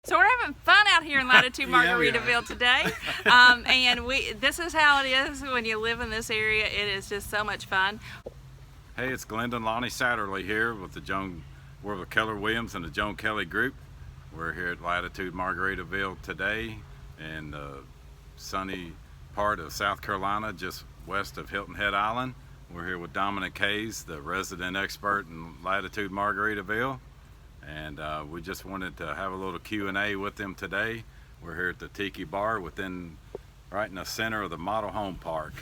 So we're having fun out here in Latitude Yeah, Margaritaville today, and this is how it is when you live in this area. It is just so much fun. Hey, it's Glenda and Lonny Satterly here with we're with Keller Williams and the Joan Kelly Group. We're here at Latitude Margaritaville today in the sunny part of South Carolina, just west of Hilton Head Island. We're here with Dominic Hayes, the resident expert in Latitude Margaritaville. And we just wanted to have a little Q&A with them today. We're here at the Tiki Bar right in the center of the model home park.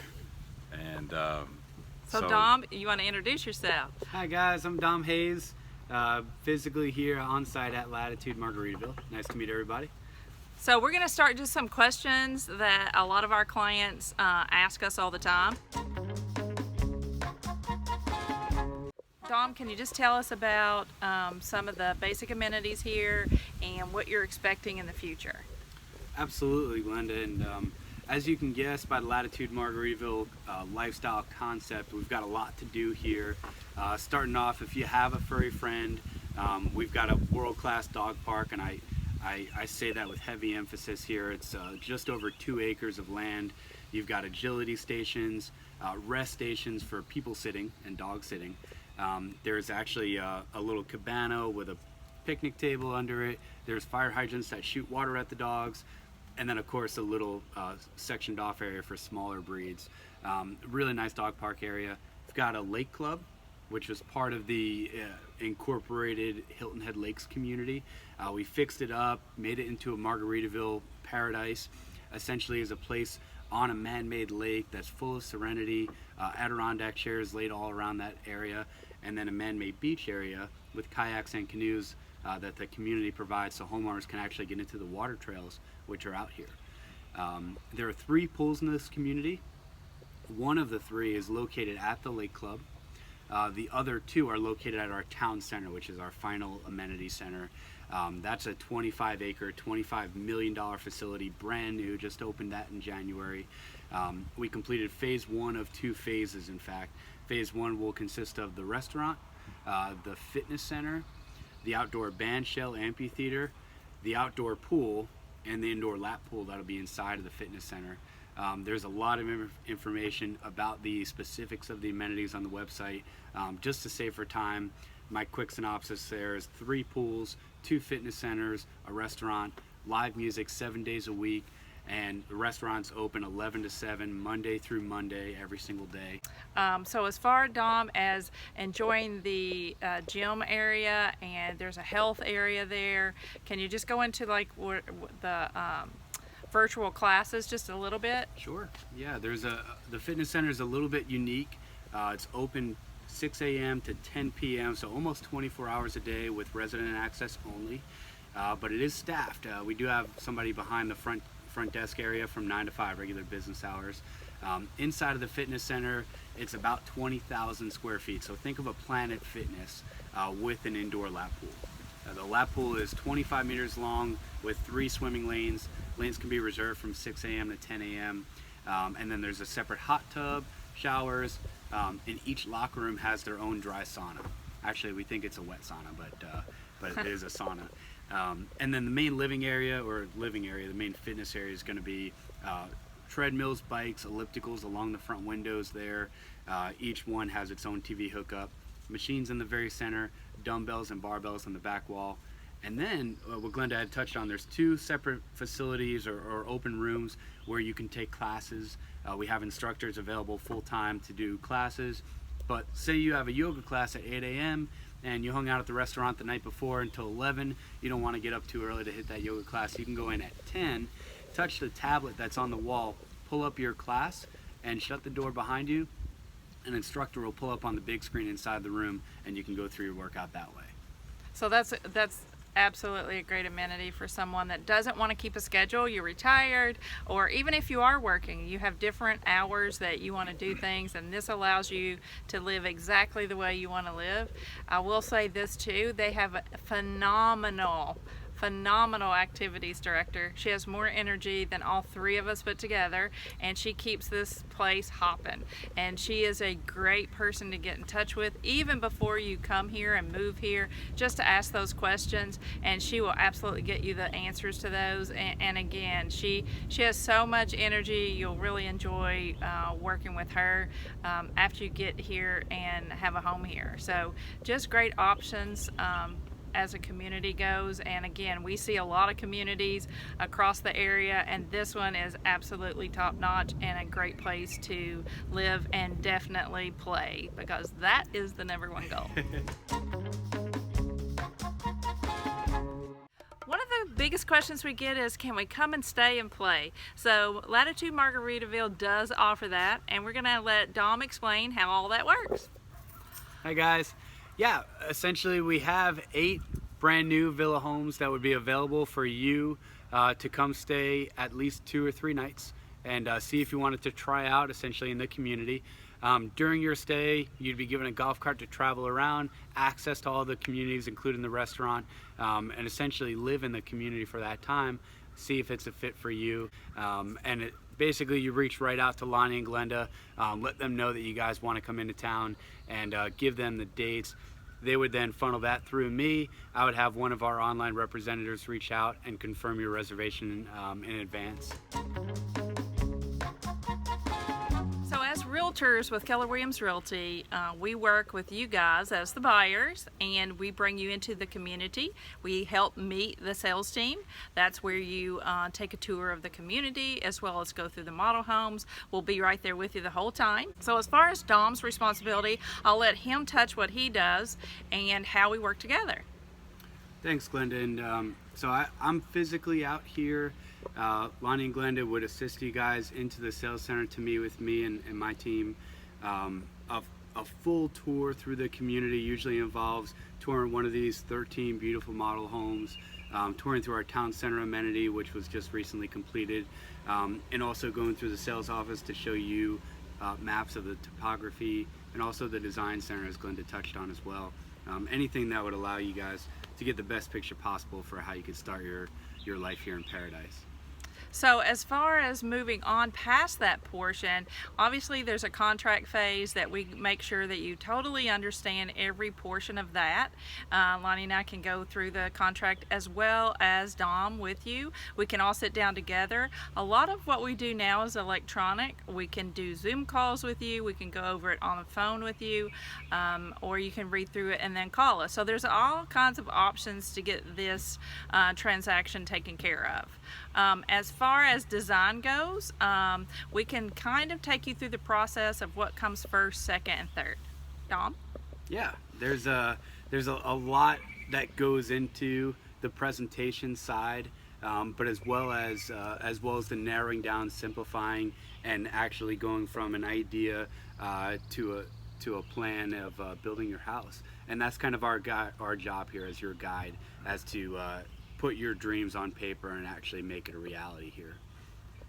And so Dom, you want to introduce yourself? Hi guys, I'm Dom Hayes, physically here on site at Latitude Margaritaville. Nice to meet everybody. So we're going to start just some questions that a lot of our clients ask us all the time. Dom, can you just tell us about some of the basic amenities here and what you're expecting in the future? Absolutely, Glenda. And as you can guess by the Latitude Margaritaville lifestyle concept, we've got a lot to do here. Starting off, if you have a furry friend, we've got a world-class dog park, and I say that with heavy emphasis here. It's just over 2 acres of land. You've got agility stations, rest stations for people sitting and dog sitting. There's actually a little cabana with a picnic table under it. There's fire hydrants that shoot water at the dogs. And then of course a little sectioned off area for smaller breeds. Really nice dog park area. We've got a lake club, which was part of the incorporated Hilton Head Lakes community. We fixed it up, made it into a Margaritaville paradise. Essentially is a place on a man-made lake that's full of serenity, Adirondack chairs laid all around that area, and then a man-made beach area with kayaks and canoes that the community provides so homeowners can actually get into the water trails which are out here. There are 3 pools in this community. One of the 3 is located at the lake club. The other 2 are located at our town center, which is our final amenity center. That's a 25-acre, $25 million facility, brand new, just opened that in January. We completed phase 1 of 2 phases, in fact. Phase 1 will consist of the restaurant, the fitness center, the outdoor band shell amphitheater, the outdoor pool, and the indoor lap pool that'll be inside of the fitness center. There's a lot of information about the specifics of the amenities on the website. Just to save for time, my quick synopsis there is 3 pools, 2 fitness centers, a restaurant, live music 7 days a week, and the restaurant's open 11 to 7 Monday through Monday every single day. So as far, Dom, as enjoying the gym area, and there's a health area there, can you just go into like the virtual classes just a little bit? Sure. Yeah, the fitness center is a little bit unique. It's open 6 a.m. to 10 p.m., so almost 24 hours a day with resident access only. But it is staffed. We do have somebody behind the front desk area from 9 to 5, regular business hours. Inside of the fitness center, it's about 20,000 square feet. So think of a Planet Fitness with an indoor lap pool. The lap pool is 25 meters long with 3 swimming lanes. Lanes can be reserved from 6 a.m. to 10 a.m. And then there's a separate hot tub, showers, and each locker room has their own dry sauna. Actually, we think it's a wet sauna, but it is a sauna. And then the main the main fitness area is going to be treadmills, bikes, ellipticals along the front windows there. Each one has its own TV hookup. Machines in the very center, dumbbells and barbells on the back wall. And then, what Glenda had touched on, there's 2 separate facilities or open rooms where you can take classes. We have instructors available full-time to do classes. But say you have a yoga class at 8 a.m. and you hung out at the restaurant the night before until 11, you don't want to get up too early to hit that yoga class. You can go in at 10, touch the tablet that's on the wall, pull up your class, and shut the door behind you. An instructor will pull up on the big screen inside the room, and you can go through your workout that way. So that's absolutely a great amenity for someone that doesn't want to keep a schedule. You're retired, or even if you are working, you have different hours that you want to do things, and this allows you to live exactly the way you want to live. I will say this too, they have phenomenal phenomenal activities director. She has more energy than all three of us put together, and she keeps this place hopping. And she is a great person to get in touch with even before you come here and move here, just to ask those questions, and she will absolutely get you the answers to those. And again, she has so much energy. You'll really enjoy working with her after you get here and have a home here. So just great options as a community goes. And again, we see a lot of communities across the area, and this one is absolutely top notch and a great place to live and definitely play, because that is the number one goal. One of the biggest questions we get is, can we come and stay and play? So Latitude Margaritaville does offer that, and we're gonna let Dom explain how all that works. Hi guys. Yeah, essentially we have 8 brand new villa homes that would be available for you to come stay at least 2 or 3 nights and see if you wanted to try out essentially in the community. During your stay, you'd be given a golf cart to travel around, access to all the communities, including the restaurant, and essentially live in the community for that time, see if it's a fit for you. Basically, you reach right out to Lonny and Glenda, let them know that you guys want to come into town, and give them the dates. They would then funnel that through me. I would have one of our online representatives reach out and confirm your reservation in advance. So as realtors with Keller Williams Realty, we work with you guys as the buyers, and we bring you into the community. We help meet the sales team. That's where you take a tour of the community as well as go through the model homes. We'll be right there with you the whole time. So as far as Dom's responsibility, I'll let him touch what he does and how we work together. Thanks, Glenda. And so I'm physically out here. Lonny and Glenda would assist you guys into the sales center to meet with me and my team. A full tour through the community usually involves touring one of these 13 beautiful model homes, touring through our town center amenity, which was just recently completed, and also going through the sales office to show you maps of the topography and also the design center, as Glenda touched on as well. Anything that would allow you guys to get the best picture possible for how you could start your life here in paradise. So as far as moving on past that portion, obviously there's a contract phase that we make sure that you totally understand every portion of that. Lonny and I can go through the contract as well as Dom with you. We can all sit down together. A lot of what we do now is electronic. We can do Zoom calls with you. We can go over it on the phone with you, or you can read through it and then call us. So there's all kinds of options to get this transaction taken care of. As far as design goes, we can kind of take you through the process of what comes first, second, and third. Dom? Yeah, there's a lot that goes into the presentation side, but as well as the narrowing down, simplifying, and actually going from an idea to a plan of building your house. And that's kind of our job here as your guide, as to put your dreams on paper and actually make it a reality here.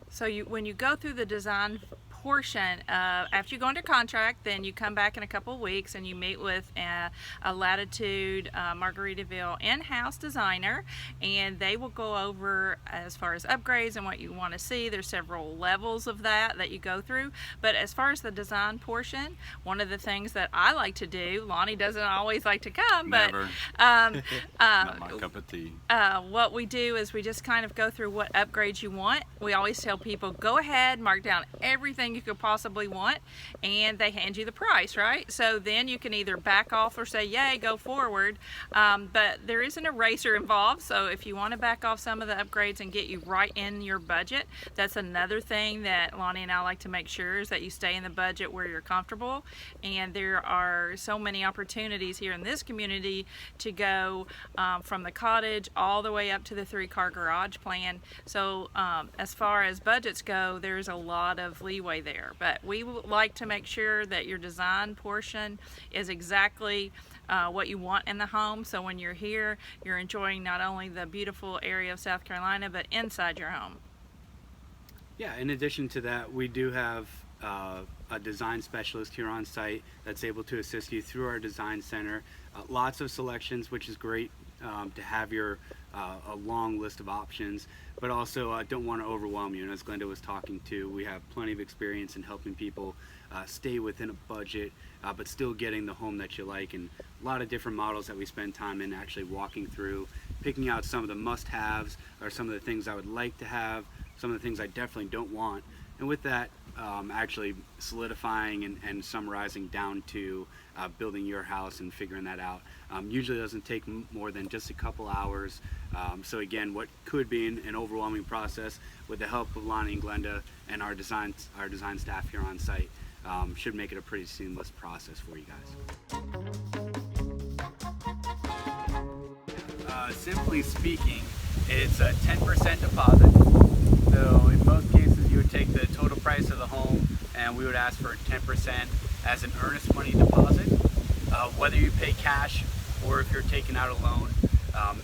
So when you go through the design portion, after you go under contract, then you come back in a couple of weeks and you meet with a Latitude Margaritaville in-house designer, and they will go over as far as upgrades and what you want to see. There's several levels of that you go through, but as far as the design portion, one of the things that I like to do, Lonny doesn't always like to come, Never. but Not my cup of tea. what we do is we just kind of go through what upgrades you want. We always tell people, go ahead, mark down everything you could possibly want, and they hand you the price, right? So then you can either back off or say, yay, go forward. But there is an eraser involved, so if you want to back off some of the upgrades and get you right in your budget, that's another thing that Lonny and I like to make sure is that you stay in the budget where you're comfortable. And there are so many opportunities here in this community to go from the cottage all the way up to the 3-car garage plan. So as far as budgets go, there's a lot of leeway there, but we would like to make sure that your design portion is exactly what you want in the home, so when you're here, you're enjoying not only the beautiful area of South Carolina, but inside your home. Yeah, in addition to that, we do have a design specialist here on site that's able to assist you through our design center. Lots of selections, which is great to have your a long list of options, but also don't want to overwhelm you. And as Glenda was talking to, we have plenty of experience in helping people stay within a budget, but still getting the home that you like, and a lot of different models that we spend time in actually walking through, picking out some of the must-haves or some of the things I would like to have, some of the things I definitely don't want, and with that actually solidifying and summarizing down to building your house and figuring that out. Usually doesn't take more than just a couple hours. So again, what could be an overwhelming process, with the help of Lonny and Glenda and our design staff here on site, should make it a pretty seamless process for you guys. Simply speaking, it's a 10% deposit. So in most cases, you would take the total price of the home, and we would ask for 10% as an earnest money deposit. Whether you pay cash or if you're taking out a loan,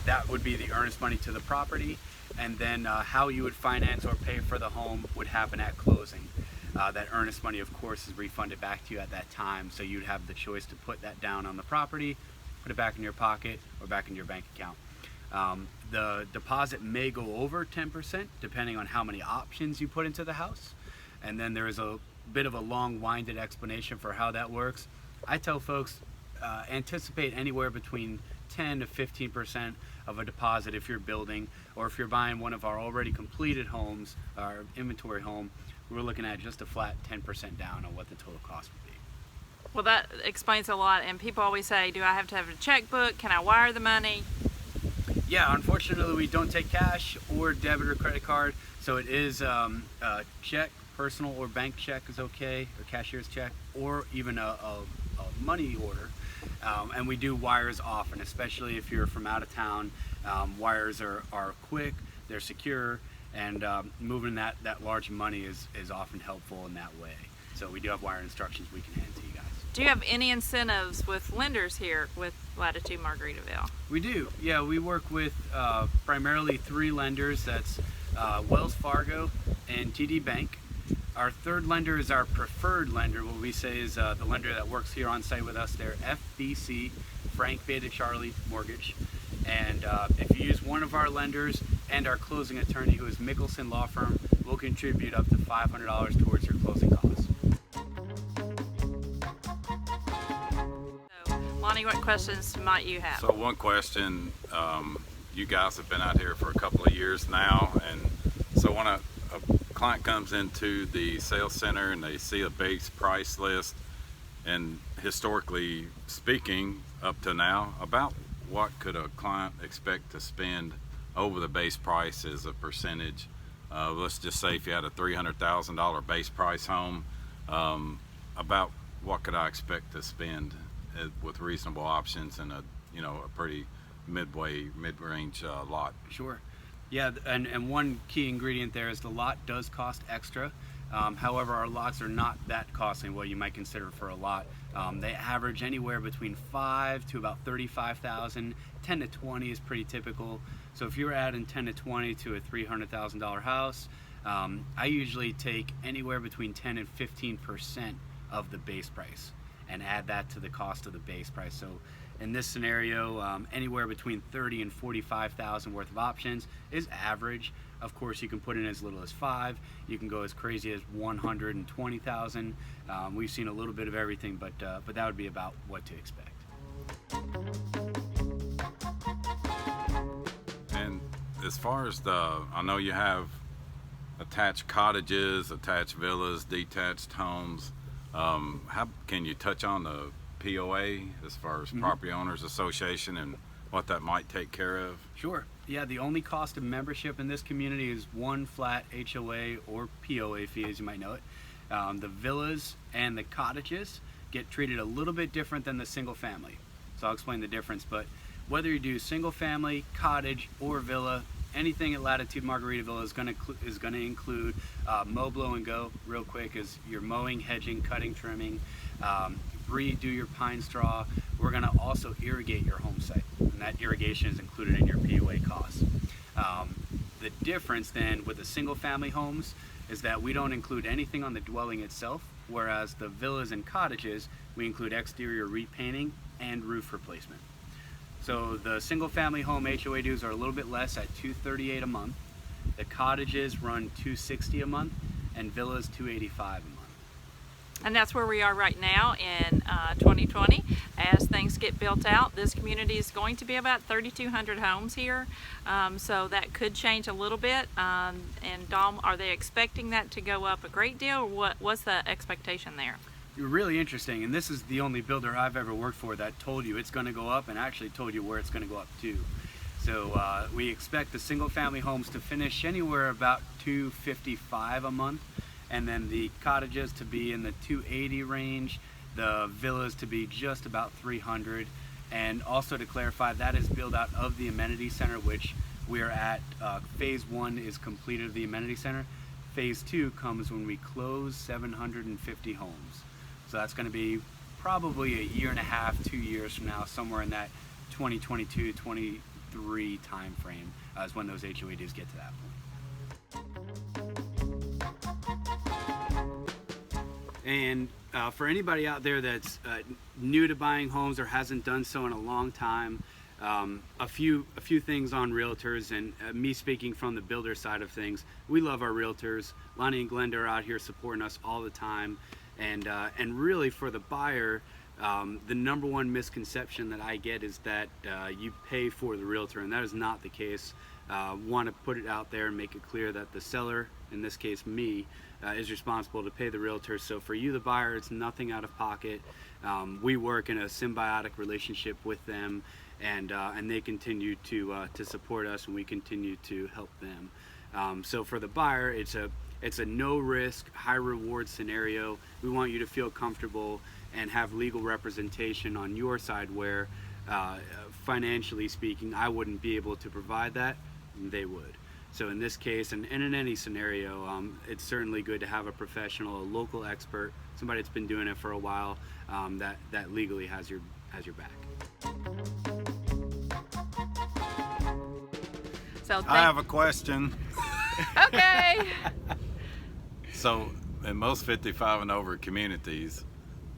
that would be the earnest money to the property, and then how you would finance or pay for the home would happen at closing. That earnest money, of course, is refunded back to you at that time, so you'd have the choice to put that down on the property, put it back in your pocket, or back in your bank account. The deposit may go over 10% depending on how many options you put into the house, and then there is a bit of a long-winded explanation for how that works. I tell folks anticipate anywhere between 10 to 15% of a deposit if you're building, or if you're buying one of our already completed homes, our inventory home, we're looking at just a flat 10% down on what the total cost would be. Well, that explains a lot, and people always say, do I have to have a checkbook? Can I wire the money? Yeah, unfortunately we don't take cash or debit or credit card, so it is a check, personal or bank check is okay, or cashier's check, or even a money order. And we do wires often, especially if you're from out of town. Wires are quick, they're secure, and moving that large money is often helpful in that way. So we do have wire instructions we can hand to you guys. Do you have any incentives with lenders here with Latitude Margaritaville? We do, yeah. We work with primarily 3 lenders. That's Wells Fargo and TD Bank. Our third lender is our preferred lender. What we say is the lender that works here on site with us. They're FBC, Frank Beta Charlie Mortgage. And if you use one of our lenders and our closing attorney, who is Mickelson Law Firm, we'll contribute up to $500 towards your closing costs. So, Lonny, what questions might you have? So one question, you guys have been out here for a couple of years now, and so when a client comes into the sales center and they see a base price list, and historically speaking up to now, about what could a client expect to spend over the base price as a percentage? Let's just say if you had a $300,000 base price home, about what could I expect to spend with reasonable options and a pretty mid-range lot? Sure. Yeah, and one key ingredient there is the lot does cost extra. However, our lots are not that costly, what you might consider for a lot. They average anywhere between 5 to about 35,000. 10 to 20 is pretty typical. So if you're adding 10 to 20 to a $300,000 house, I usually take anywhere between 10 and 15% of the base price and add that to the cost of the base price. So in this scenario, anywhere between 30 and 45,000 worth of options is average. Of course, you can put in as little as 5. You can go as crazy as 120,000. We've seen a little bit of everything, but that would be about what to expect. And as far as I know you have attached cottages, attached villas, detached homes. How can you touch on the POA as far as Property Owners Association and what that might take care of? Sure. Yeah, the only cost of membership in this community is one flat HOA or POA fee, as you might know it. The villas and the cottages get treated a little bit different than the single family. So I'll explain the difference, but whether you do single family, cottage, or villa, anything at Latitude Margaritaville is going to include mow, blow, and go. Real quick, is your mowing, hedging, cutting, trimming, redo your pine straw. We're going to also irrigate your home site, and that irrigation is included in your POA costs. The difference then with the single family homes is that we don't include anything on the dwelling itself, whereas the villas and cottages, we include exterior repainting and roof replacement. So the single family home HOA dues are a little bit less at $238 a month. The cottages run $260 a month, and villas $285 a month. And that's where we are right now in 2020. As things get built out, this community is going to be about 3,200 homes here. So that could change a little bit. And Dom, are they expecting that to go up a great deal, or what's the expectation there? You're really interesting, and this is the only builder I've ever worked for that told you it's going to go up and actually told you where it's going to go up to. So we expect the single family homes to finish anywhere about $255 a month, and then the cottages to be in the $280 range, the villas to be just about $300. And also to clarify, that is built out of the amenity center, which we are at. Phase 1 is completed of the amenity center. Phase 2 comes when we close 750 homes. So that's going to be probably a year and a half, 2 years from now, somewhere in that 2022, 23 time frame is when those HOA dues get to that point. And for anybody out there that's new to buying homes or hasn't done so in a long time, a few things on realtors, and me speaking from the builder side of things, we love our realtors. Lonny and Glenda are out here supporting us all the time. And really for the buyer, the number one misconception that I get is that you pay for the realtor, and that is not the case. Want to put it out there and make it clear that the seller, in this case me, is responsible to pay the realtor. So for you, the buyer, it's nothing out of pocket. We work in a symbiotic relationship with them, and they continue to support us, and we continue to help them. So for the buyer, it's a no risk, high reward scenario. We want you to feel comfortable and have legal representation on your side where financially speaking, I wouldn't be able to provide that, they would. So in this case, and in any scenario, it's certainly good to have a professional, a local expert, somebody that's been doing it for a while, that legally has your back. So I have a question. Okay. So in most 55 and over communities,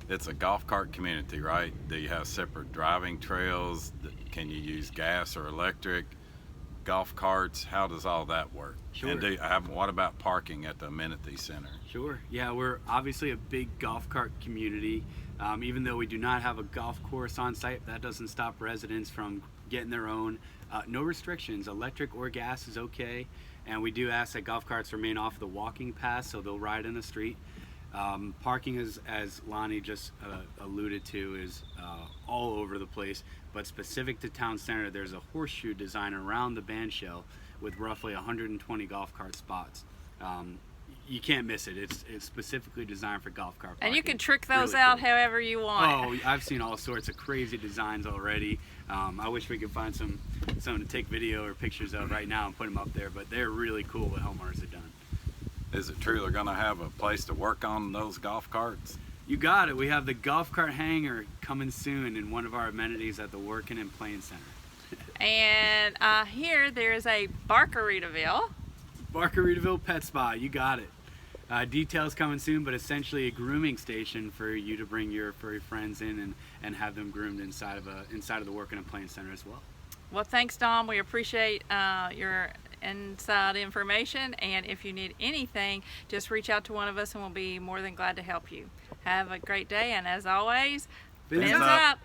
it's a golf cart community, right? Do you have separate driving trails? Can you use gas or electric? Golf carts? How does all that work? Sure. And what about parking at the amenity center? Sure. Yeah, we're obviously a big golf cart community. Even though we do not have a golf course on site, that doesn't stop residents from getting their own. No restrictions. Electric or gas is okay. And we do ask that golf carts remain off the walking path, so they'll ride in the street. Parking, as Lonny just alluded to, is all over the place. But specific to town center, there's a horseshoe design around the band shell with roughly 120 golf cart spots. You can't miss it. It's specifically designed for golf cart parking. And you can trick those Really out cool. however you want. Oh, I've seen all sorts of crazy designs already. I wish we could find some to take video or pictures of right now and put them up there, but they're really cool what homeowners have done. Is it true they're going to have a place to work on those golf carts? You got it. We have the golf cart hangar coming soon in one of our amenities at the Working and Playing Center. And here there's a Margaritaville. Margaritaville Pet Spa, you got it. Details coming soon, but essentially a grooming station for you to bring your furry friends in and have them groomed inside of the Working and Playing Center as well. Well, thanks, Dom. We appreciate your inside information, and if you need anything, just reach out to one of us and we'll be more than glad to help you. Have a great day, and as always, fins up.